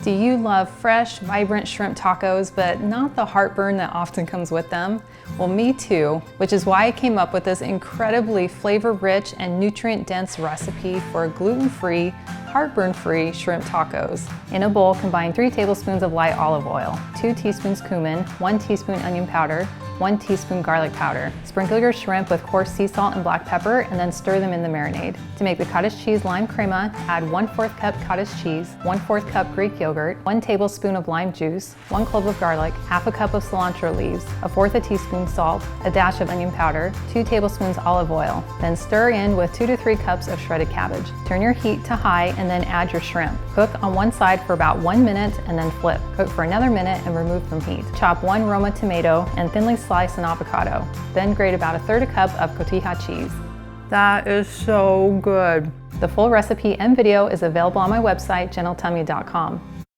Do you love fresh, vibrant shrimp tacos, but not the heartburn that often comes with them? Well, me too, which is why I came up with this incredibly flavor-rich and nutrient-dense recipe for gluten-free, heartburn-free shrimp tacos. In a bowl, combine 3 tablespoons of light olive oil, 2 teaspoons cumin, 1 teaspoon onion powder, 1 teaspoon garlic powder. Sprinkle your shrimp with coarse sea salt and black pepper and then stir them in the marinade. To make the cottage cheese lime crema, add 1/4 cup cottage cheese, 1/4 cup Greek yogurt, 1 tablespoon of lime juice, 1 clove of garlic, half a cup of cilantro leaves, 1/4 a teaspoon salt, a dash of onion powder, 2 tablespoons olive oil. Then stir in with 2 to 3 cups of shredded cabbage. Turn your heat to high and then add your shrimp. Cook on one side for about 1 minute and then flip. Cook for another minute and remove from heat. Chop 1 Roma tomato and thinly slice an avocado. Then grate about 1/3 cup of cotija cheese. That is so good. The full recipe and video is available on my website, gentletommie.com.